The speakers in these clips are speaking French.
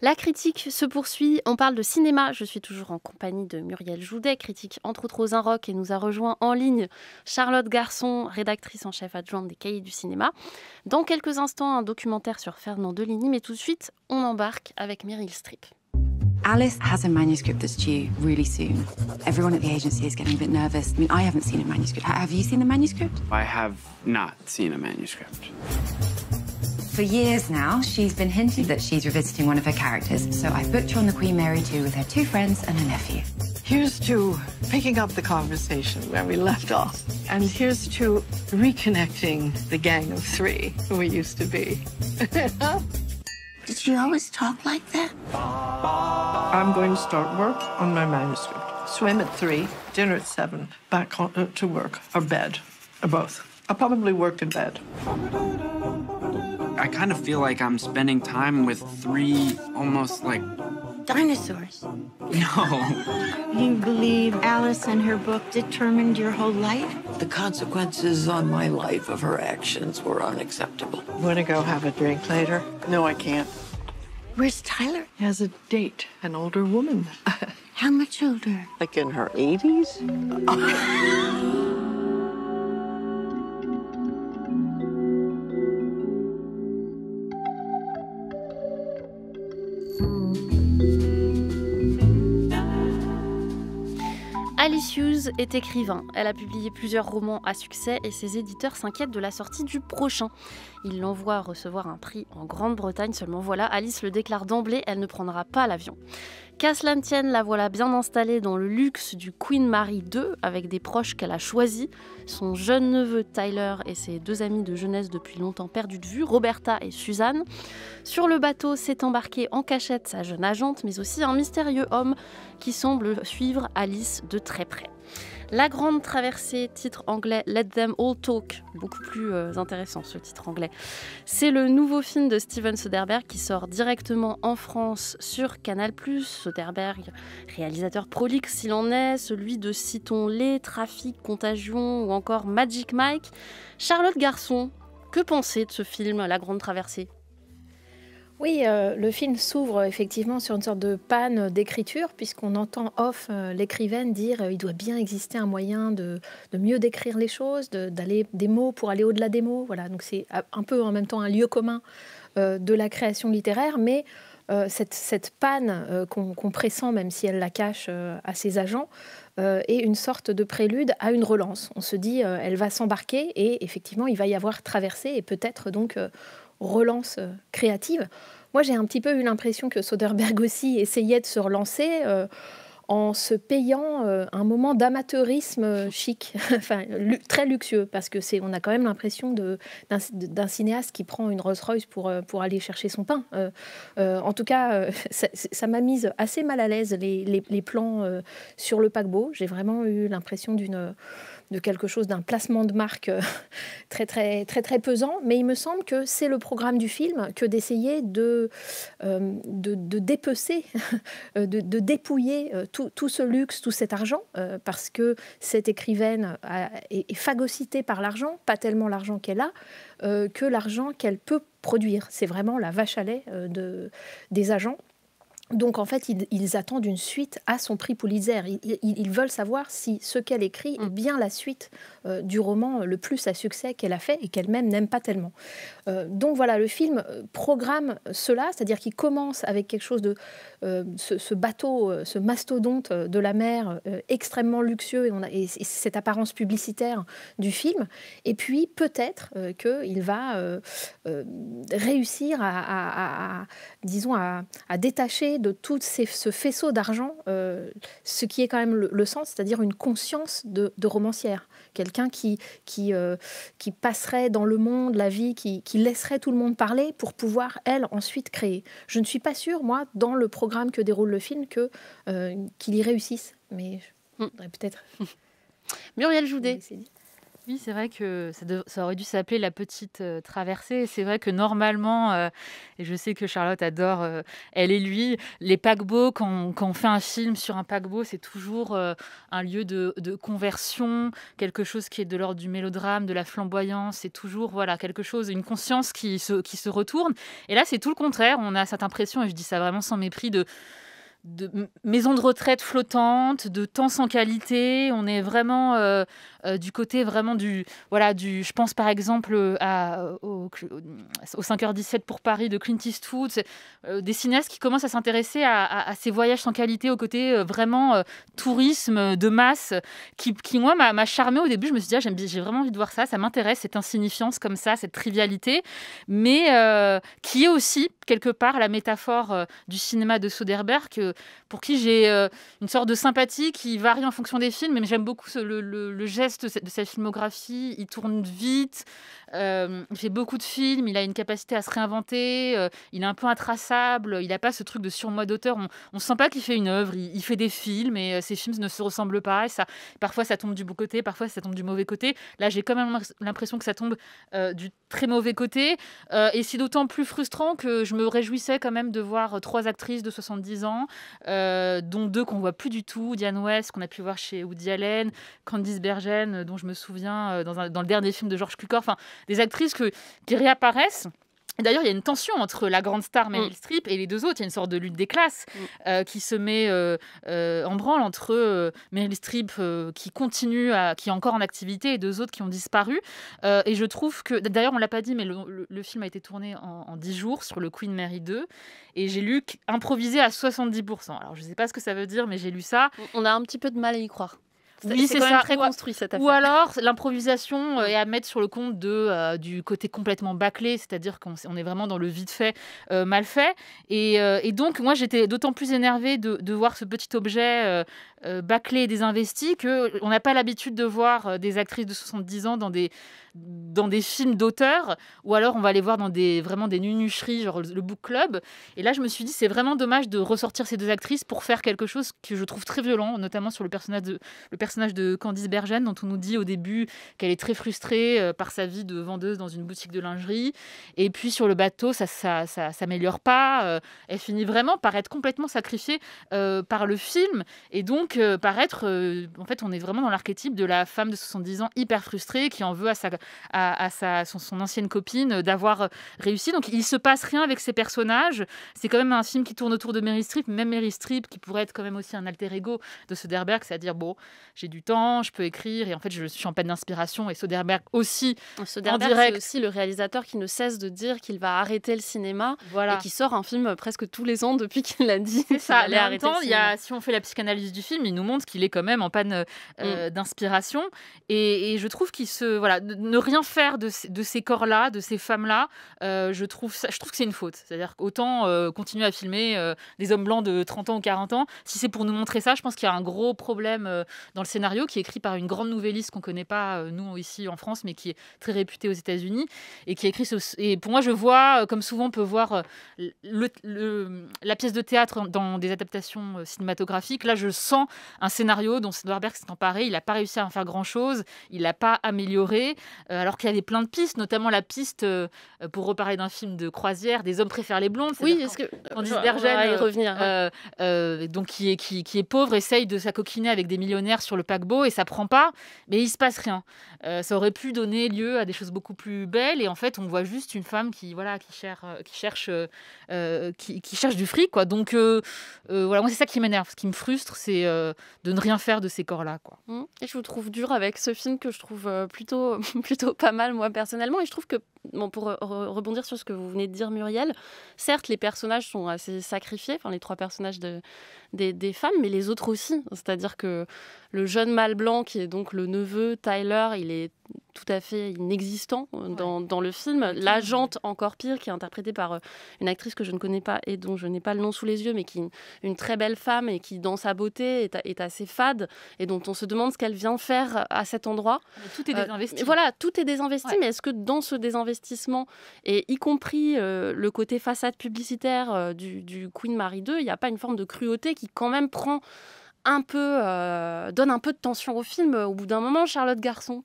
La critique se poursuit, on parle de cinéma. Je suis toujours en compagnie de Muriel Joudet, critique entre autres aux Inrocks, et nous a rejoint en ligne Charlotte Garçon, rédactrice en chef adjointe des Cahiers du cinéma. Dans quelques instants, un documentaire sur Fernand Deligny, mais tout de suite, on embarque avec Meryl Streep. Alice has a manuscript that's due really soon. Everyone at the agency is getting a bit nervous. I mean, I haven't seen a manuscript. Have you seen the manuscript? I have not seen a manuscript. For years now, she's been hinting that she's revisiting one of her characters. So I've booked her on the Queen Mary 2 with her 2 friends and her nephew. Here's to picking up the conversation where we left off. And here's to reconnecting the gang of 3 who we used to be. Did she always talk like that? I'm going to start work on my manuscript. Swim at 3, dinner at 7, back on, to work, or bed, or both. I'll probably work in bed. I kind of feel like I'm spending time with 3 almost like... Dinosaurs. No. You believe Alice and her book determined your whole life? The consequences on my life of her actions were unacceptable. Want to go have a drink later? No, I can't. Where's Tyler? He has a date, an older woman. How much older? Like in her 80s? Alice Hughes est écrivain. Elle a publié plusieurs romans à succès et ses éditeurs s'inquiètent de la sortie du prochain. Ils l'envoient recevoir un prix en Grande-Bretagne. Seulement voilà, Alice le déclare d'emblée, elle ne prendra pas l'avion. Qu'à cela ne tienne, la voilà bien installée dans le luxe du Queen Mary 2 avec des proches qu'elle a choisis. Son jeune neveu Tyler et ses 2 amis de jeunesse depuis longtemps perdus de vue, Roberta et Suzanne. Sur le bateau s'est embarquée en cachette sa jeune agente, mais aussi un mystérieux homme qui semble suivre Alice de très près. La Grande Traversée, titre anglais Let Them All Talk, beaucoup plus intéressant ce titre anglais. C'est le nouveau film de Steven Soderbergh qui sort directement en France sur Canal+. Soderbergh, réalisateur prolixe s'il en est, celui de Citons-les, Trafic, Contagion ou encore Magic Mike. Charlotte Garçon, que penser de ce film La Grande Traversée ? Oui, le film s'ouvre effectivement sur une sorte de panne d'écriture, puisqu'on entend off l'écrivaine dire il doit bien exister un moyen de mieux décrire les choses, d'aller des mots pour aller au-delà des mots. Voilà, donc c'est un peu en même temps un lieu commun de la création littéraire, mais cette panne qu'on pressent, même si elle la cache à ses agents, est une sorte de prélude à une relance. On se dit elle va s'embarquer et effectivement il va y avoir traversée et peut-être donc relance créative. Moi, j'ai un petit peu eu l'impression que Soderbergh aussi essayait de se relancer en se payant un moment d'amateurisme chic, enfin, très luxueux, parce que on a quand même l'impression d'un cinéaste qui prend une Rolls-Royce pour aller chercher son pain. En tout cas, ça m'a mise assez mal à l'aise, les plans sur le paquebot. J'ai vraiment eu l'impression de quelque chose, d'un placement de marque très, très, très, très pesant. Mais il me semble que c'est le programme du film que d'essayer de dépecer, de dépouiller tout ce luxe, tout cet argent, parce que cette écrivaine est phagocytée par l'argent, pas tellement l'argent qu'elle a, que l'argent qu'elle peut produire. C'est vraiment la vache à lait des agents. Donc en fait, ils attendent une suite à son prix Pulitzer. Ils veulent savoir si ce qu'elle écrit est bien la suite du roman le plus à succès qu'elle a fait et qu'elle-même n'aime pas tellement. Donc voilà, le film programme cela, c'est-à-dire qu'il commence avec quelque chose de ce bateau, ce mastodonte de la mer extrêmement luxueux et cette apparence publicitaire du film. Et puis peut-être qu'il va réussir disons, à détacher de tout ce faisceau d'argent, ce qui est quand même le sens, c'est-à-dire une conscience de romancière. Quelqu'un qui passerait dans le monde, la vie, qui laisserait tout le monde parler pour pouvoir, elle, ensuite créer. Je ne suis pas sûre, moi, dans le programme que déroule le film, qu'il y réussisse. Mais je voudrais peut-être... Muriel Joudet. Oui, c'est vrai que ça aurait dû s'appeler La Petite Traversée. C'est vrai que normalement, et je sais que Charlotte adore Elle et lui, les paquebots, quand on fait un film sur un paquebot, c'est toujours un lieu de conversion, quelque chose qui est de l'ordre du mélodrame, de la flamboyance. C'est toujours voilà, quelque chose, une conscience qui se retourne. Et là, c'est tout le contraire. On a cette impression, et je dis ça vraiment sans mépris, de maisons de retraite flottantes, de temps sans qualité. On est vraiment du côté vraiment je pense par exemple au 5h17 pour Paris de Clint Eastwood, des cinéastes qui commencent à s'intéresser à ces voyages sans qualité, au côté vraiment tourisme de masse, qui moi m'a charmé au début. Je me suis dit, j'ai vraiment envie de voir ça m'intéresse, cette insignifiance comme ça, cette trivialité, mais qui est aussi quelque part la métaphore du cinéma de Soderbergh, pour qui j'ai une sorte de sympathie qui varie en fonction des films, mais j'aime beaucoup le geste de sa filmographie. Il tourne vite, il fait beaucoup de films, il a une capacité à se réinventer, il est un peu intraçable, il n'a pas ce truc de surmoi d'auteur. On ne sent pas qu'il fait une œuvre, il fait des films, et ces films ne se ressemblent pas, et parfois ça tombe du bon côté, parfois ça tombe du mauvais côté. Là, j'ai quand même l'impression que ça tombe du très mauvais côté, et c'est d'autant plus frustrant que je me réjouissais quand même de voir 3 actrices de 70 ans, dont 2 qu'on voit plus du tout, Diane West qu'on a pu voir chez Woody Allen, Candice Bergen dont je me souviens dans le dernier film de George Cukor, enfin des actrices qui réapparaissent. Et d'ailleurs, il y a une tension entre la grande star Meryl Streep et les 2 autres. Il y a une sorte de lutte des classes qui se met en branle entre Meryl Streep qui est encore en activité, et 2 autres qui ont disparu. Et je trouve que, d'ailleurs, on ne l'a pas dit, mais le film a été tourné en 10 jours sur le Queen Mary 2. Et j'ai lu improvisé à 70%. Alors, je ne sais pas ce que ça veut dire, mais j'ai lu ça. On a un petit peu de mal à y croire. Oui, c'est quand même très construit cette affaire. Ou alors l'improvisation est à mettre sur le compte du côté complètement bâclé, c'est-à-dire qu'on est vraiment dans le vite fait, mal fait. Et donc moi j'étais d'autant plus énervée de voir ce petit objet bâclé et désinvesti, qu'on n'a pas l'habitude de voir des actrices de 70 ans dans des films d'auteur, ou alors on va les voir dans vraiment des nunucheries, genre le book club. Et là je me suis dit, c'est vraiment dommage de ressortir ces 2 actrices pour faire quelque chose que je trouve très violent, notamment sur le personnage de Candice Bergen, dont on nous dit au début qu'elle est très frustrée par sa vie de vendeuse dans une boutique de lingerie. Et puis sur le bateau, ça s'améliore pas. Elle finit vraiment par être complètement sacrifiée par le film. Et donc, en fait, on est vraiment dans l'archétype de la femme de 70 ans hyper frustrée qui en veut à son ancienne copine d'avoir réussi. Donc, il se passe rien avec ces personnages. C'est quand même un film qui tourne autour de Meryl Streep, même Meryl Streep qui pourrait être quand même aussi un alter ego de Soderbergh, c'est-à-dire, bon, j'ai du temps, je peux écrire, et en fait, je suis en panne d'inspiration. Et Soderbergh aussi, Soderbergh, en direct. C'est aussi le réalisateur qui ne cesse de dire qu'il va arrêter le cinéma, voilà. Et qui sort un film presque tous les ans depuis qu'il a dit qu'il allait arrêter le cinéma. Si on fait la psychanalyse du film, il nous montre qu'il est quand même en panne d'inspiration. Et je trouve qu'il ne rien faire de ces corps-là, de ces femmes-là, je trouve que c'est une faute. C'est-à-dire qu'autant continuer à filmer des hommes blancs de 30 ans ou 40 ans, si c'est pour nous montrer ça, je pense qu'il y a un gros problème dans le scénario, qui est écrit par une grande nouvelliste qu'on ne connaît pas, nous, ici en France, mais qui est très réputée aux États-Unis, et qui a écrit et pour moi, je vois, comme souvent on peut voir la pièce de théâtre dans des adaptations cinématographiques, là, je sens un scénario dont Soderbergh s'est emparé, il n'a pas réussi à en faire grand-chose, il l'a pas amélioré, alors qu'il y a plein de pistes, notamment la piste, pour reparler d'un film de croisière, Des hommes préfèrent les blondes. Oui, est-ce que Candice Bergen, y revenir, donc qui est pauvre, essaye de s'acoquiner avec des millionnaires sur le paquebot, et ça prend pas, mais il se passe rien. Ça aurait pu donner lieu à des choses beaucoup plus belles, et en fait on voit juste une femme qui cherche du fric, quoi. Donc voilà, moi c'est ça qui m'énerve, ce qui me frustre, c'est de ne rien faire de ces corps-là, quoi. Et je vous trouve dur avec ce film que je trouve plutôt pas mal, moi personnellement, et je trouve que, bon, pour rebondir sur ce que vous venez de dire, Muriel, certes les personnages sont assez sacrifiés, enfin les 3 personnages des femmes, mais les autres aussi. C'est-à-dire que le jeune mâle blanc, qui est donc le neveu, Tyler, il est tout à fait inexistant dans le film. L'agente, encore pire, qui est interprétée par une actrice que je ne connais pas et dont je n'ai pas le nom sous les yeux, mais qui est une très belle femme et qui, dans sa beauté, est assez fade et dont on se demande ce qu'elle vient faire à cet endroit. Mais tout est désinvesti. Voilà, tout est désinvesti, mais est-ce que dans ce désinvestissement, et y compris le côté façade publicitaire du Queen Mary 2, il n'y a pas une forme de cruauté qui quand même prend un peu, donne un peu de tension au film au bout d'un moment, Charlotte Garçon?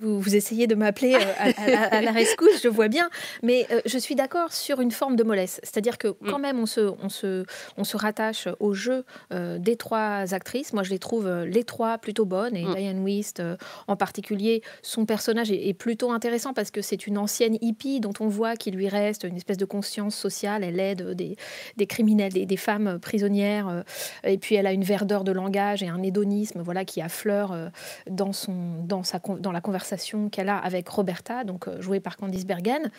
Vous essayez de m'appeler à la rescousse, je vois bien, mais je suis d'accord sur une forme de mollesse. C'est-à-dire que quand même, on se rattache au jeu des 3 actrices. Moi, je les trouve les 3 plutôt bonnes, et Diane Wiest en particulier, son personnage est plutôt intéressant parce que c'est une ancienne hippie dont on voit qu'il lui reste une espèce de conscience sociale. Elle aide des criminels, des femmes prisonnières, et puis elle a une verdeur de langage et un hédonisme, voilà, qui affleure dans la conversation qu'elle a avec Roberta, donc jouée par Candice Bergen.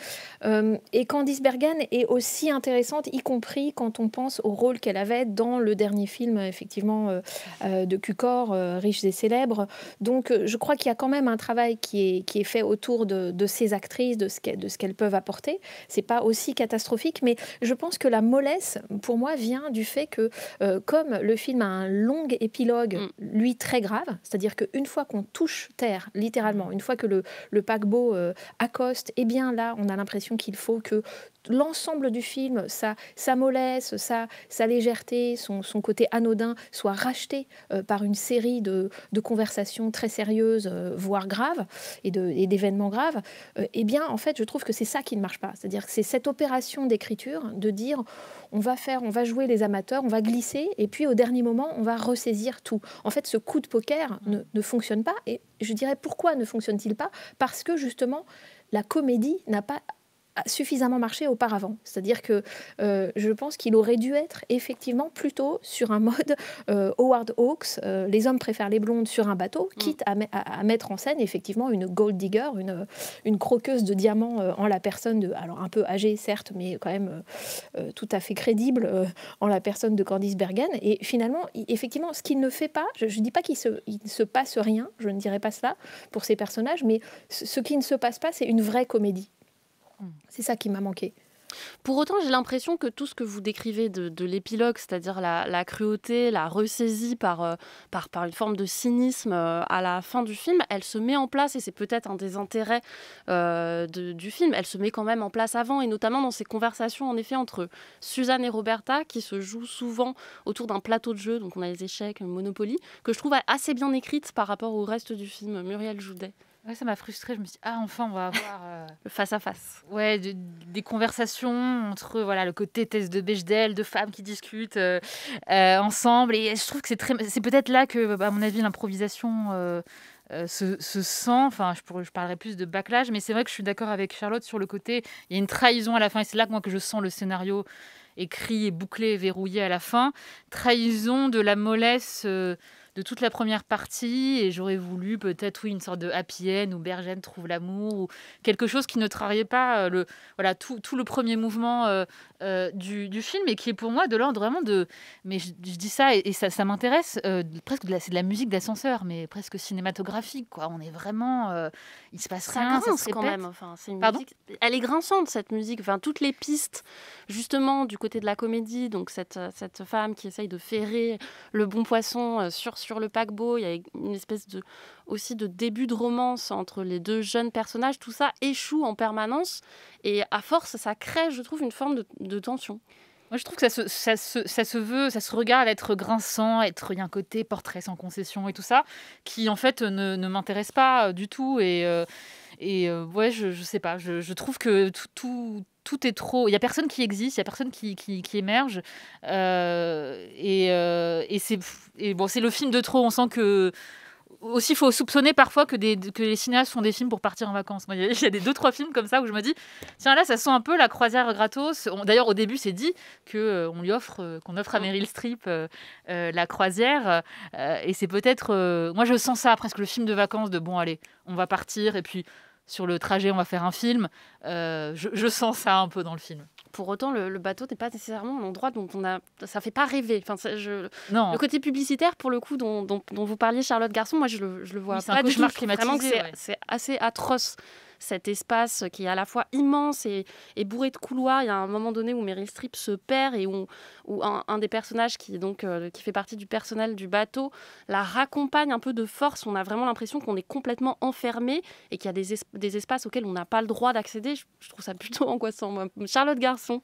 Et Candice Bergen est aussi intéressante, y compris quand on pense au rôle qu'elle avait dans le dernier film, effectivement, de Cukor, Riches et célèbres. Donc, je crois qu'il y a quand même un travail qui est fait autour de ces actrices, de ce qu'elles peuvent apporter. C'est pas aussi catastrophique, mais je pense que la mollesse, pour moi, vient du fait que, comme le film a un long épilogue, lui, très grave, c'est-à-dire qu'une fois qu'on touche terre, littéralement, une fois que le paquebot accoste, eh bien là, on a l'impression qu'il faut que l'ensemble du film, sa mollesse, sa légèreté, son côté anodin, soit racheté par une série de conversations très sérieuses, voire graves, et d'événements graves. Eh bien, en fait, je trouve que c'est ça qui ne marche pas. C'est-à-dire que c'est cette opération d'écriture de dire on va jouer les amateurs, on va glisser, et puis au dernier moment, on va ressaisir tout. En fait, ce coup de poker ne fonctionne pas. Et je dirais, pourquoi ne fonctionne-t-il pas ? Parce que, justement, la comédie n'a pas suffisamment marché auparavant. C'est-à-dire que je pense qu'il aurait dû être effectivement plutôt sur un mode Howard Hawks, les hommes préfèrent les blondes sur un bateau, quitte à mettre en scène effectivement une gold digger, une croqueuse de diamants en la personne alors un peu âgée certes, mais quand même tout à fait crédible en la personne de Candice Bergen. Et finalement, effectivement, ce qu'il ne fait pas, je ne dis pas qu'il ne se passe rien, je ne dirais pas cela pour ces personnages, mais ce qui ne se passe pas, c'est une vraie comédie. C'est ça qui m'a manqué. Pour autant, j'ai l'impression que tout ce que vous décrivez de l'épilogue, c'est-à-dire la cruauté, la ressaisie par une forme de cynisme à la fin du film, elle se met en place, et c'est peut-être un des intérêts du film, elle se met quand même en place avant, et notamment dans ces conversations en effet entre Suzanne et Roberta, qui se jouent souvent autour d'un plateau de jeu, donc on a les échecs, Monopoly, que je trouve assez bien écrite par rapport au reste du film. Muriel Joudet. Ouais, ça m'a frustrée. Je me suis dit, enfin, on va avoir le face-à-face. Ouais, des conversations entre le côté thèse de Bechdel, de femmes qui discutent ensemble. Et je trouve que c'est peut-être là que, à mon avis, l'improvisation se sent. Enfin, je parlerai plus de backlash, mais c'est vrai que je suis d'accord avec Charlotte sur le côté. Il y a une trahison à la fin, et c'est là que je sens le scénario écrit et bouclé et verrouillé à la fin. Trahison de la mollesse de toute la première partie, et j'aurais voulu peut-être une sorte de happy end où Bergène trouve l'amour, ou quelque chose qui ne trahit pas tout le premier mouvement du film, et qui est pour moi de l'ordre vraiment de... Mais je dis ça, et ça m'intéresse, presque c'est de la musique d'ascenseur, mais presque cinématographique, quoi. On est vraiment... il se passe rien, ça se répète. Quand même. Enfin, c'est une musique... Elle est grinçante, cette musique. Enfin, toutes les pistes, justement, du côté de la comédie, donc cette femme qui essaye de ferrer le bon poisson sur le paquebot, il y a une espèce aussi de début de romance entre les deux jeunes personnages, tout ça échoue en permanence, et à force, ça crée, je trouve, une forme de tension. Moi, je trouve que ça se regarde être grinçant, il y a un côté portrait sans concession et tout ça, qui en fait ne m'intéresse pas du tout, et ouais, je sais pas, je trouve que tout est trop... Il n'y a personne qui existe, il n'y a personne qui émerge. C'est le film de trop. On sent que... Aussi, il faut soupçonner parfois que les cinéastes font des films pour partir en vacances. Il y a 2-3 films comme ça où je me dis, tiens, là, ça sent un peu la croisière gratos. D'ailleurs, au début, c'est dit qu'on offre à Meryl Streep la croisière. Et c'est peut-être... moi, je sens ça, presque le film de vacances de, bon, allez, on va partir, et puis... Sur le trajet, on va faire un film. Je sens ça un peu dans le film. Pour autant, le bateau n'est pas nécessairement un endroit dont ça fait pas rêver. Enfin, non. Le côté publicitaire, pour le coup, dont vous parliez, Charlotte Garçon, moi, je le vois pas du tout. Vraiment que c'est assez atroce. Cet espace qui est à la fois immense et bourré de couloirs. Il y a un moment donné où Meryl Streep se perd, et où un des personnages qui fait partie du personnel du bateau la raccompagne un peu de force. On a vraiment l'impression qu'on est complètement enfermé, et qu'il y a des espaces auxquels on n'a pas le droit d'accéder. Je trouve ça plutôt angoissant, moi. Charlotte Garçon.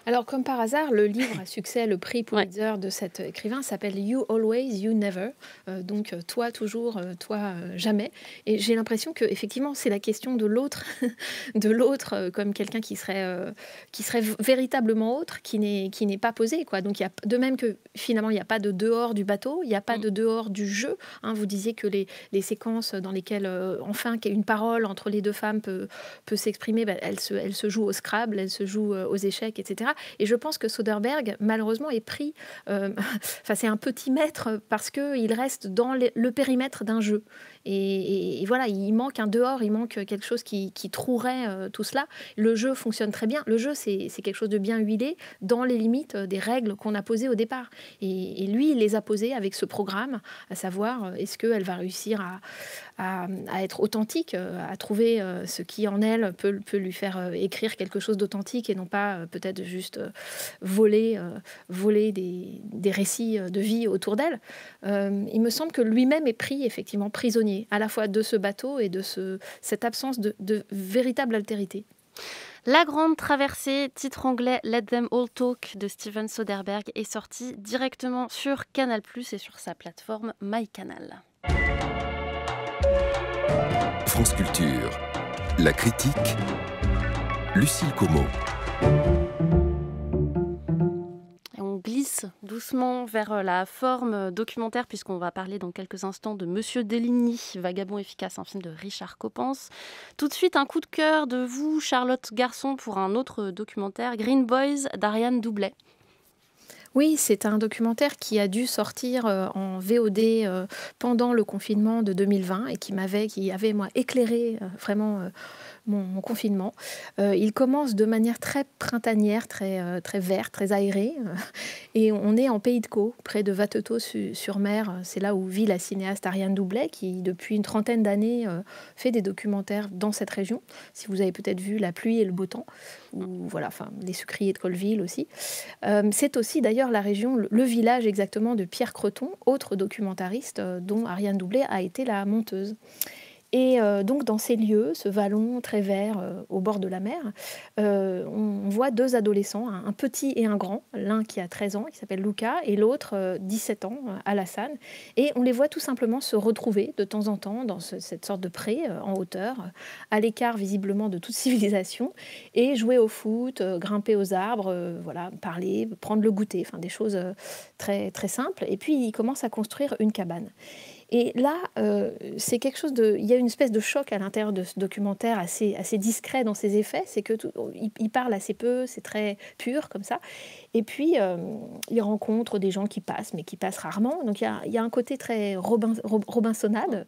Alors, comme par hasard, le livre à succès, le prix Pulitzer de cet écrivain s'appelle You Always, You Never. Donc, toi toujours, toi jamais. Et j'ai l'impression que effectivement, c'est la question de l'autre, comme quelqu'un qui serait véritablement autre, qui n'est pas posé, quoi. Donc, de même que finalement, il n'y a pas de dehors du bateau, il n'y a pas de dehors du jeu. Hein. Vous disiez que les séquences dans lesquelles, enfin, une parole entre les deux femmes peut s'exprimer, elle se joue au Scrabble, elle se joue aux échecs, etc. Et je pense que Soderbergh, malheureusement, est pris... c'est un petit maître parce qu'il reste dans le périmètre d'un jeu. Et voilà, il manque un dehors, il manque quelque chose qui trouerait tout cela. Le jeu fonctionne très bien. Le jeu, c'est quelque chose de bien huilé dans les limites des règles qu'on a posées au départ. Et lui, il les a posées avec ce programme, à savoir, est-ce qu'elle va réussir à être authentique, à trouver ce qui en elle peut lui faire écrire quelque chose d'authentique et non pas peut-être juste voler des récits de vie autour d'elle. Il me semble que lui-même est pris effectivement prisonnier à la fois de ce bateau et de cette absence de véritable altérité. La Grande Traversée, titre anglais Let Them All Talk de Steven Soderbergh, est sorti directement sur Canal+ et sur sa plateforme MyCanal. France Culture, la critique, Lucille Como. On glisse doucement vers la forme documentaire puisqu'on va parler dans quelques instants de Monsieur Deligny, Vagabond efficace, un film de Richard Coppens. Tout de suite, un coup de cœur de vous, Charlotte Garçon, pour un autre documentaire, Green Boys, d'Ariane Doublet. Oui, c'est un documentaire qui a dû sortir en VOD pendant le confinement de 2020 et qui avait moi, éclairé vraiment mon confinement. Il commence de manière très printanière, très verte, très aérée. Et on est en Pays de Caux, près de Vatetot-sur-Mer. C'est là où vit la cinéaste Ariane Doublet, qui depuis une trentaine d'années fait des documentaires dans cette région. Si vous avez peut-être vu La pluie et le beau temps, ou voilà, enfin, les sucriers de Colleville aussi. C'est aussi d'ailleurs la région, le village exactement de Pierre Creton, autre documentariste dont Ariane Doublet a été la monteuse. Et donc dans ces lieux, ce vallon très vert au bord de la mer, on voit deux adolescents, un petit et un grand, l'un qui a 13 ans, qui s'appelle Luca, et l'autre 17 ans, Alassane. Et on les voit tout simplement se retrouver de temps en temps dans cette sorte de pré en hauteur, à l'écart visiblement de toute civilisation, et jouer au foot, grimper aux arbres, voilà, parler, prendre le goûter, enfin des choses très, très simples. Et puis ils commencent à construire une cabane. Et là, c'est quelque chose il y a une espèce de choc à l'intérieur de ce documentaire assez discret dans ses effets. C'est que il parle assez peu, c'est très pur comme ça. Et puis, il rencontre des gens qui passent, mais qui passent rarement. Donc, il y a un côté très Robinsonade.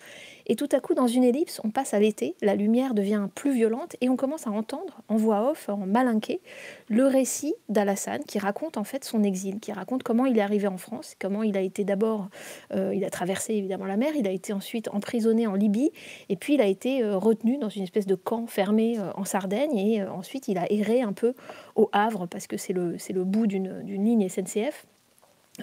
Et tout à coup, dans une ellipse, on passe à l'été, la lumière devient plus violente et on commence à entendre, en voix off, en malinqué, le récit d'Alassane qui raconte en fait son exil, qui raconte comment il est arrivé en France, comment il a été d'abord, il a traversé évidemment la mer, il a été ensuite emprisonné en Libye et puis il a été retenu dans une espèce de camp fermé en Sardaigne et ensuite il a erré un peu au Havre parce que c'est le bout d'une ligne SNCF,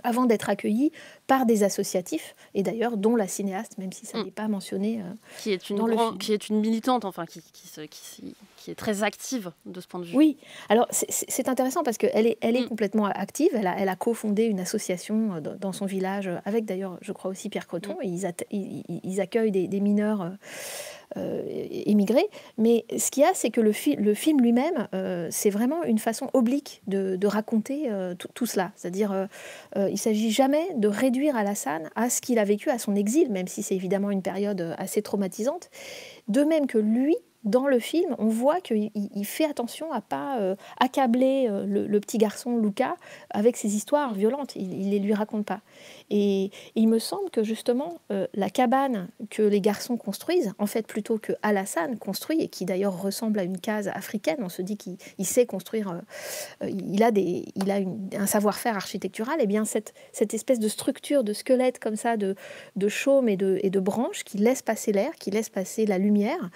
avant d'être accueilli par des associatifs, et d'ailleurs dont la cinéaste, même si ça n'est pas mentionné qui est une militante, enfin, qui est très active de ce point de vue. Oui, alors c'est intéressant parce qu'elle est complètement active, elle a cofondé une association dans son village, avec d'ailleurs, je crois aussi Pierre Creton, et ils accueillent des mineurs émigrés, mais ce qu'il y a, c'est que le film lui-même, c'est vraiment une façon oblique de raconter tout cela, c'est-à-dire il ne s'agit jamais de réduire Alassane à ce qu'il a vécu à son exil, même si c'est évidemment une période assez traumatisante, de même que lui, dans le film, on voit qu'il fait attention à ne pas accabler le petit garçon Luca avec ses histoires violentes. Il ne les lui raconte pas. Et il me semble que justement, la cabane que les garçons construisent, en fait plutôt que Alassane construit, et qui d'ailleurs ressemble à une case africaine, on se dit qu'il sait construire, il a un savoir-faire architectural, et bien cette espèce de structure, de squelette comme ça, de chaume et de branches qui laisse passer l'air, qui laisse passer la lumière,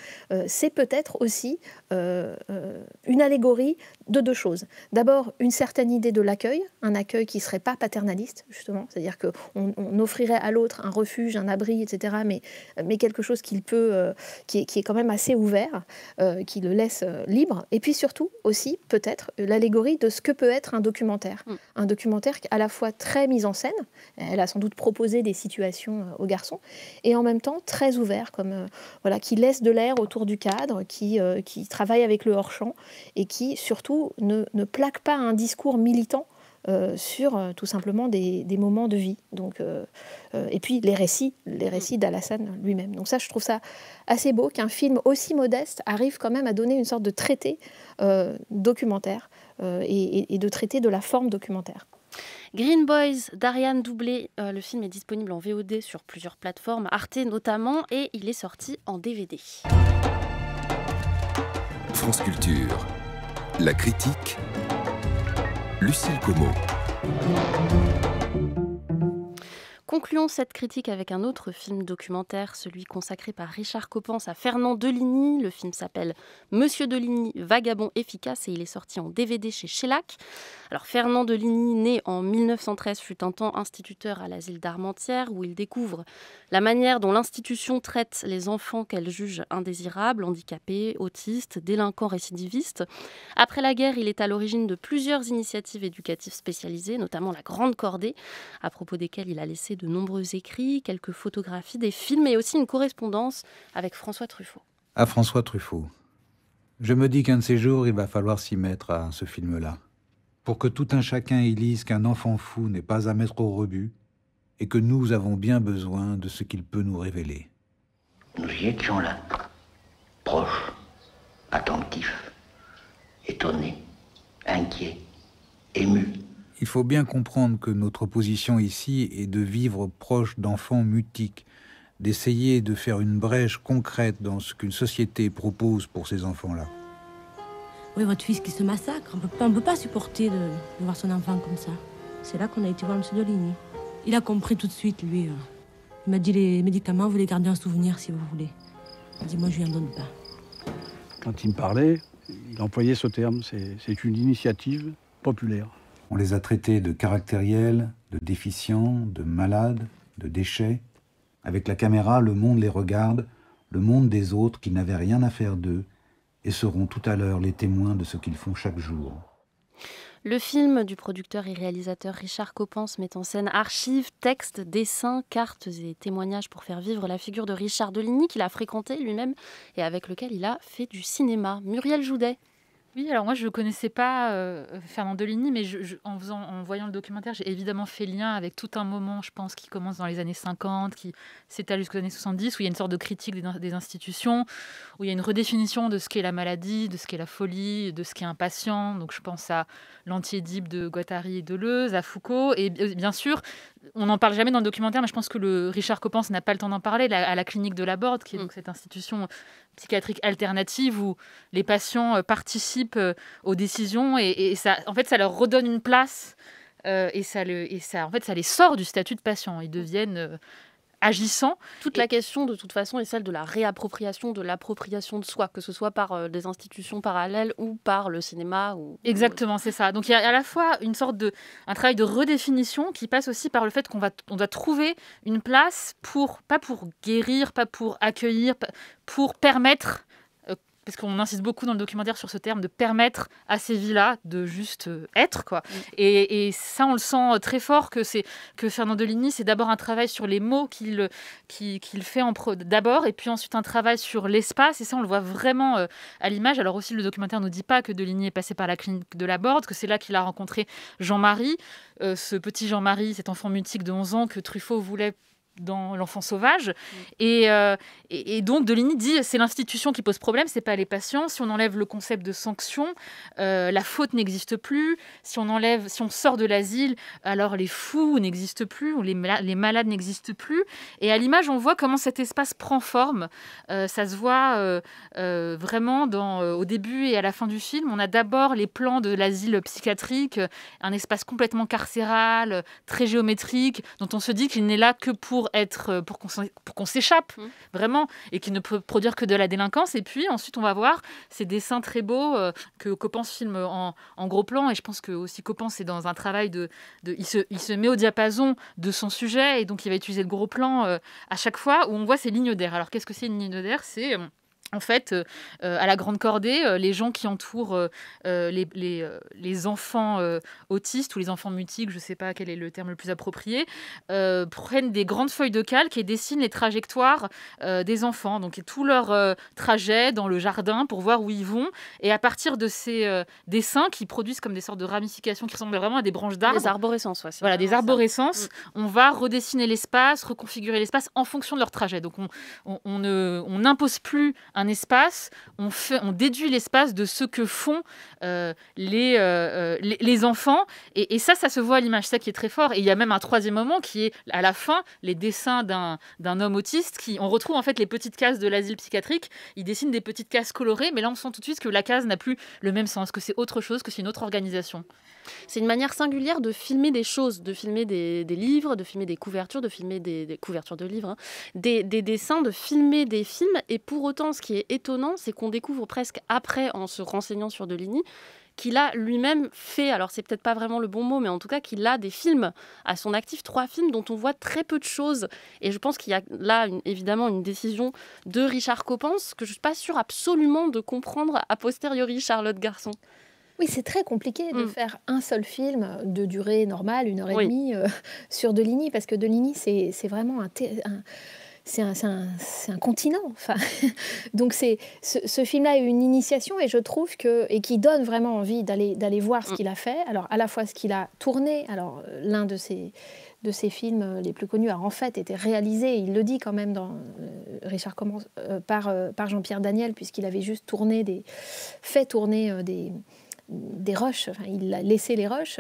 c'est peut-être aussi une allégorie de deux choses. D'abord, une certaine idée de l'accueil, un accueil qui ne serait pas paternaliste, justement, c'est-à-dire qu'on offrirait à l'autre un refuge, un abri, etc., mais quelque chose qui est quand même assez ouvert, qui le laisse libre. Et puis surtout aussi, peut-être, l'allégorie de ce que peut être un documentaire. Un documentaire à la fois très mis en scène, elle a sans doute proposé des situations aux garçons, et en même temps très ouvert, qui laisse de l'air autour du cadre, qui travaille avec le hors-champ, et qui surtout ne plaque pas un discours militant sur tout simplement des moments de vie. Donc, et puis les récits d'Alassane lui-même. Donc ça, je trouve ça assez beau qu'un film aussi modeste arrive quand même à donner une sorte de traité documentaire et de traité de la forme documentaire. Green Boys d'Ariane Doublé, le film est disponible en VOD sur plusieurs plateformes, Arte notamment, et il est sorti en DVD. France Culture, la critique, Lucille Como. Concluons cette critique avec un autre film documentaire, celui consacré par Richard Coppens à Fernand Deligny. Le film s'appelle Monsieur Deligny, vagabond efficace, et il est sorti en DVD chez Shellac. Alors Fernand Deligny, né en 1913, fut un temps instituteur à l'asile d'Armentières, où il découvre la manière dont l'institution traite les enfants qu'elle juge indésirables, handicapés, autistes, délinquants récidivistes. Après la guerre, il est à l'origine de plusieurs initiatives éducatives spécialisées, notamment la Grande Cordée, à propos desquelles il a laissé de nombreux écrits, quelques photographies, des films et aussi une correspondance avec François Truffaut. À François Truffaut. Je me dis qu'un de ces jours, il va falloir s'y mettre à ce film-là. Pour que tout un chacun y lise qu'un enfant fou n'est pas à mettre au rebut et que nous avons bien besoin de ce qu'il peut nous révéler. Nous y étions là, proches, attentifs, étonnés, inquiets, émus. Il faut bien comprendre que notre position ici est de vivre proche d'enfants mutiques, d'essayer de faire une brèche concrète dans ce qu'une société propose pour ces enfants-là. Oui, votre fils qui se massacre, on ne peut pas supporter de voir son enfant comme ça. C'est là qu'on a été voir M. Deligny. Il a compris tout de suite, lui. Il m'a dit les médicaments, vous les gardez en souvenir si vous voulez. Il dit, moi je lui en donne pas. Quand il me parlait, il employait ce terme, c'est une initiative populaire. On les a traités de caractériels, de déficients, de malades, de déchets. Avec la caméra, le monde les regarde, le monde des autres qui n'avaient rien à faire d'eux, et seront tout à l'heure les témoins de ce qu'ils font chaque jour. Le film du producteur et réalisateur Richard Coppens met en scène archives, textes, dessins, cartes et témoignages pour faire vivre la figure de Richard Deligny qu'il a fréquenté lui-même et avec lequel il a fait du cinéma. Muriel Joudet. Oui, alors moi je ne connaissais pas Fernand Deligny, mais en voyant le documentaire, j'ai évidemment fait lien avec tout un moment, je pense, qui commence dans les années 50, qui s'étale jusqu'aux années 70, où il y a une sorte de critique des institutions, où il y a une redéfinition de ce qu'est la maladie, de ce qu'est la folie, de ce qu'est un patient. Donc je pense à l'Anti-Édipe de Guattari et Deleuze, à Foucault, et bien sûr, on n'en parle jamais dans le documentaire, mais je pense que le Richard Coppens n'a pas le temps d'en parler, à la clinique de Laborde, qui est donc cette institution psychiatrique alternative où les patients participent aux décisions et ça, en fait, ça leur redonne une place et ça les sort du statut de patient. Ils deviennent agissants. Toute la question, de toute façon, est celle de la réappropriation, de l'appropriation de soi, que ce soit par des institutions parallèles ou par le cinéma. Exactement, c'est ça. Donc il y a à la fois un travail de redéfinition qui passe aussi par le fait qu'on doit trouver une place pas pour guérir, pas pour accueillir, pour permettre, parce qu'on insiste beaucoup dans le documentaire sur ce terme, de permettre à ces vies-là de juste être, quoi. Et ça, on le sent très fort, que Fernand Deligny, c'est d'abord un travail sur les mots qu'il fait d'abord, et puis ensuite un travail sur l'espace, et ça, on le voit vraiment à l'image. Alors aussi, le documentaire ne nous dit pas que Deligny est passé par la clinique de Laborde, que c'est là qu'il a rencontré Jean-Marie, ce petit Jean-Marie, cet enfant mutique de 11 ans que Truffaut voulait dans L'Enfant sauvage. Et donc Deligny dit c'est l'institution qui pose problème, c'est pas les patients. Si on enlève le concept de sanction, la faute n'existe plus. Si on sort de l'asile, alors les fous n'existent plus, ou les malades n'existent plus. Et à l'image, on voit comment cet espace prend forme. Ça se voit vraiment au début et à la fin du film. On a d'abord les plans de l'asile psychiatrique, un espace complètement carcéral, très géométrique, dont on se dit qu'il n'est là que pour pour qu'on s'échappe, vraiment, et qui ne peut produire que de la délinquance. Et puis ensuite, on va voir ces dessins très beaux que Coppens filme en gros plan. Et je pense que aussi Coppens est dans un travail il se met au diapason de son sujet, et donc il va utiliser le gros plan à chaque fois où on voit ces lignes d'air. Alors qu'est-ce que c'est une ligne d'air? C'est en fait, à la grande cordée, les gens qui entourent les enfants autistes ou les enfants mutiques, je ne sais pas quel est le terme le plus approprié, prennent des grandes feuilles de calque et dessinent les trajectoires des enfants. Donc tout leur trajet dans le jardin pour voir où ils vont. Et à partir de ces dessins qui produisent comme des sortes de ramifications qui ressemblent vraiment à des branches d'arbres. Des arborescences, ouais, voilà, des arborescences. On va redessiner l'espace, reconfigurer l'espace en fonction de leur trajet. Donc on n'impose plus un espace, on déduit l'espace de ce que font les enfants, et ça se voit à l'image, ça qui est très fort. Et il y a même un troisième moment qui est à la fin, les dessins d'un homme autiste, on retrouve en fait les petites cases de l'asile psychiatrique. Il dessine des petites cases colorées, mais là on sent tout de suite que la case n'a plus le même sens, que c'est autre chose, que c'est une autre organisation. C'est une manière singulière de filmer des choses, de filmer des livres, de filmer des couvertures, de filmer des couvertures de livres, des dessins, de filmer des films. Et pour autant, ce qui est étonnant, c'est qu'on découvre presque après, en se renseignant sur Deligny, qu'il a lui-même fait, alors c'est peut-être pas vraiment le bon mot, mais en tout cas qu'il a des films à son actif, 3 films dont on voit très peu de choses. Et je pense qu'il y a là évidemment une décision de Richard Coppens que je suis pas sûre absolument de comprendre a posteriori, Charlotte Garçon. Oui, c'est très compliqué de faire un seul film de durée normale, 1h30, sur Deligny, parce que Deligny, c'est vraiment c'est un continent. Enfin, donc ce film-là est une initiation, et je trouve et qui donne vraiment envie d'aller voir ce qu'il a fait. Alors à la fois ce qu'il a tourné. Alors l'un de ses films les plus connus a en fait été réalisé, il le dit quand même dans Richard Coppens, par Jean-Pierre Daniel, puisqu'il avait juste fait tourner des rushs, enfin, il a laissé les rushs.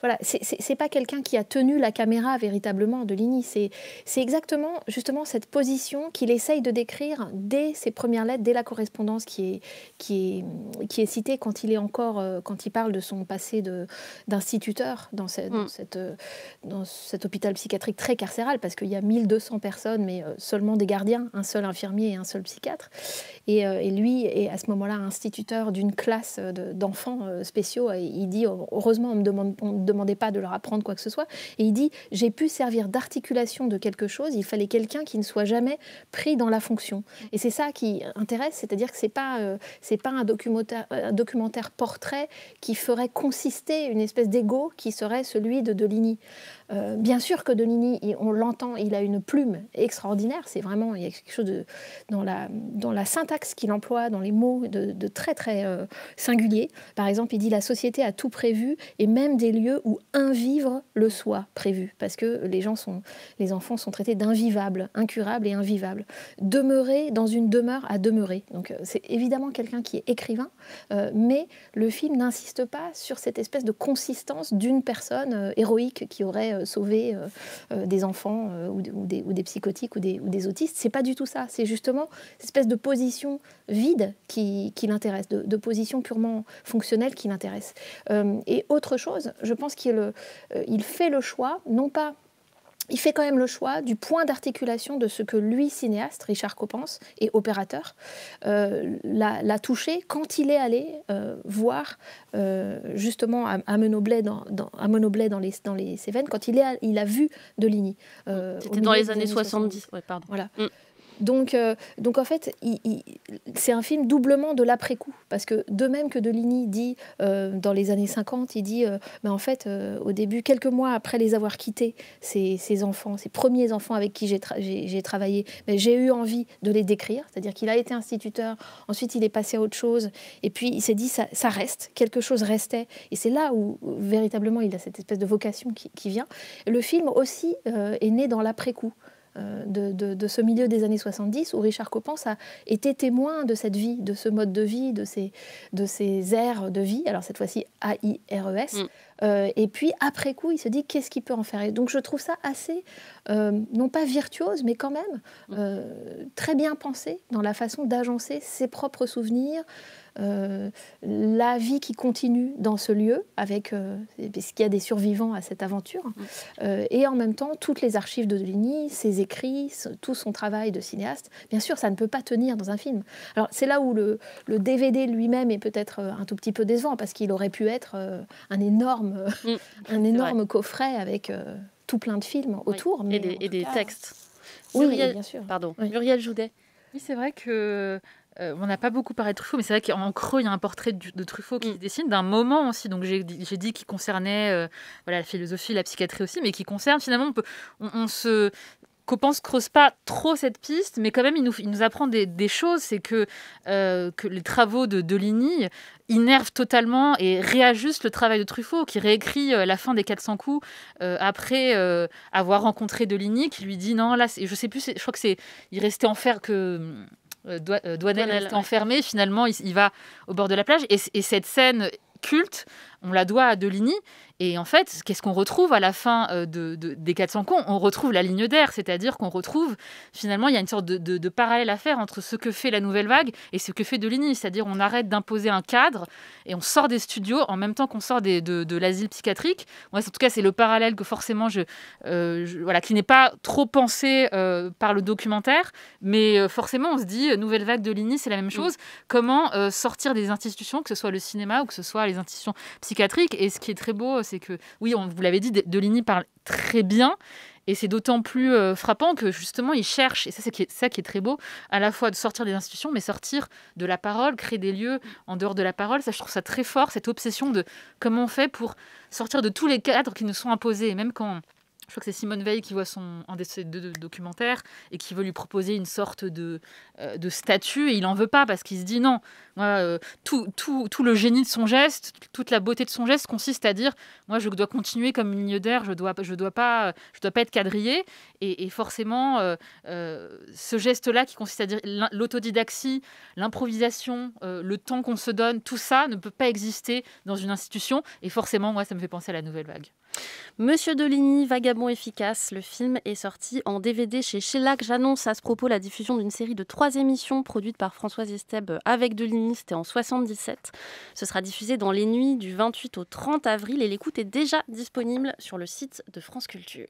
Voilà, c'est pas quelqu'un qui a tenu la caméra véritablement, Deligny. C'est exactement justement cette position qu'il essaye de décrire dès ses premières lettres, dès la correspondance qui est citée quand il parle de son passé d'instituteur dans cet hôpital psychiatrique très carcéral, parce qu'il y a 1200 personnes, mais seulement des gardiens, un seul infirmier et un seul psychiatre. Et lui est à ce moment-là instituteur d'une classe d'enfants spéciaux, et il dit heureusement on ne me demandait pas de leur apprendre quoi que ce soit, et il dit j'ai pu servir d'articulation de quelque chose, il fallait quelqu'un qui ne soit jamais pris dans la fonction, et c'est ça qui intéresse, c'est-à-dire que c'est pas un documentaire portrait qui ferait consister une espèce d'ego qui serait celui de Deligny. Bien sûr que Deligny, on l'entend, il a une plume extraordinaire, c'est vraiment, il y a quelque chose dans la syntaxe qu'il emploie, dans les mots de très très singulier. Par exemple, il dit la société a tout prévu, et même des lieux où un vivre le soit prévu, parce que les enfants sont traités d'invivables, incurables et invivables. Demeurer dans une demeure à demeurer. Donc c'est évidemment quelqu'un qui est écrivain, mais le film n'insiste pas sur cette espèce de consistance d'une personne héroïque qui aurait sauvé des enfants ou des psychotiques ou des autistes. C'est pas du tout ça. C'est justement cette espèce de position vide qui l'intéresse, de position purement fonctionnelle qui l'intéresse. Et autre chose, je pense qu'il fait le choix, non pas... Il fait quand même le choix du point d'articulation de ce que lui, cinéaste, Richard Coppens, et opérateur, l'a touché quand il est allé voir justement à Monoblet dans les Cévennes, quand il a vu Deligny. C'était dans les années 70. Ouais, pardon. Voilà. Donc en fait, c'est un film doublement de l'après-coup, parce que de même que Deligny dit dans les années 50, il dit mais en fait au début, quelques mois après les avoir quittés, ces premiers enfants avec qui j'ai travaillé, mais j'ai eu envie de les décrire, c'est-à-dire qu'il a été instituteur, ensuite il est passé à autre chose, et puis il s'est dit ça reste, quelque chose restait, et c'est là où véritablement il a cette espèce de vocation qui vient. Le film aussi est né dans l'après-coup. De ce milieu des années 70, où Richard Coppens a été témoin de cette vie, de ce mode de vie, de ces aires de vie, alors cette fois-ci AIRES, et puis après coup, il se dit qu'est-ce qu'il peut en faire. Et donc je trouve ça assez, non pas virtuose, mais quand même très bien pensé dans la façon d'agencer ses propres souvenirs, la vie qui continue dans ce lieu, puisqu'il y a des survivants à cette aventure, et en même temps toutes les archives de Deligny, ses écrits, tout son travail de cinéaste. Bien sûr, ça ne peut pas tenir dans un film. Alors c'est là où le DVD lui-même est peut-être un tout petit peu décevant, parce qu'il aurait pu être un énorme coffret avec tout plein de films autour. Oui. Et des textes. Oui, bien sûr. Pardon. Oui. Muriel Joudet. Oui, c'est vrai que on n'a pas beaucoup parlé de Truffaut, mais c'est vrai qu'en creux, il y a un portrait de Truffaut qui se dessine d'un moment aussi. Donc j'ai dit qu'il concernait la philosophie, la psychiatrie aussi, mais qui concerne finalement, Copin ne creuse pas trop cette piste, mais quand même, il nous apprend des choses. C'est que les travaux de Deligny innervent totalement et réajustent le travail de Truffaut, qui réécrit la fin des 400 coups après avoir rencontré Deligny, qui lui dit non, là, je sais plus, je crois que il restait Douanel restait enfermé. Finalement, il va au bord de la plage. Et cette scène culte, on la doit à Deligny. Et en fait, qu'est-ce qu'on retrouve à la fin des 400 coups ? On retrouve la ligne d'air, c'est-à-dire qu'on retrouve, finalement, il y a une sorte de parallèle à faire entre ce que fait la Nouvelle Vague et ce que fait Deligny. C'est-à-dire on arrête d'imposer un cadre et on sort des studios en même temps qu'on sort de l'asile psychiatrique. Moi, en tout cas, c'est le parallèle que forcément, qui n'est pas trop pensé par le documentaire, mais forcément, on se dit, Nouvelle Vague, Deligny, c'est la même chose. Comment sortir des institutions, que ce soit le cinéma ou que ce soit les institutions psychiatriques. Et ce qui est très beau, c'est que, oui, vous l'avez dit, Deligny parle très bien, et c'est d'autant plus frappant que justement il cherche, et ça qui est très beau, à la fois de sortir des institutions, mais sortir de la parole, créer des lieux en dehors de la parole. Ça, je trouve ça très fort, cette obsession de comment on fait pour sortir de tous les cadres qui nous sont imposés, et même quand... Je crois que c'est Simone Veil qui voit un de ses deux documentaires et qui veut lui proposer une sorte de statut, et il n'en veut pas parce qu'il se dit non, moi, tout le génie de son geste, toute la beauté de son geste consiste à dire moi je dois continuer comme une ligne d'air, je dois pas être quadrillé, et forcément ce geste-là qui consiste à dire l'autodidaxie, l'improvisation, le temps qu'on se donne, tout ça ne peut pas exister dans une institution, et forcément moi ça me fait penser à la Nouvelle Vague. Monsieur Deligny, Vagabond efficace, le film est sorti en DVD chez Shellac. J'annonce à ce propos la diffusion d'une série de 3 émissions produites par Françoise Estèbe avec Deligny, c'était en 1977. Ce sera diffusé dans les nuits du 28 au 30 avril et l'écoute est déjà disponible sur le site de France Culture.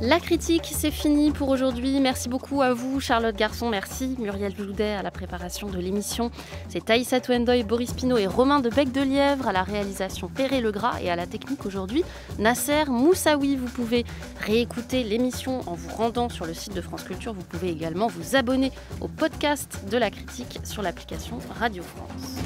La critique, c'est fini pour aujourd'hui. Merci beaucoup à vous, Charlotte Garçon. Merci, Muriel Joudet, à la préparation de l'émission. C'est Taïssa Touendoy, Boris Pinault et Romain de Bec-de-Lièvre à la réalisation Perret Legras et à la technique aujourd'hui, Nasser Moussaoui. Vous pouvez réécouter l'émission en vous rendant sur le site de France Culture. Vous pouvez également vous abonner au podcast de la critique sur l'application Radio France.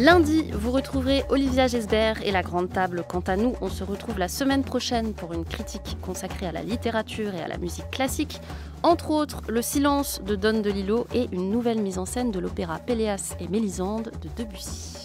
Lundi, vous retrouverez Olivia Gesbert et La Grande Table. Quant à nous, on se retrouve la semaine prochaine pour une critique consacrée à la littérature et à la musique classique. Entre autres, Le Silence de Don DeLillo et une nouvelle mise en scène de l'opéra Péléas et Mélisande de Debussy.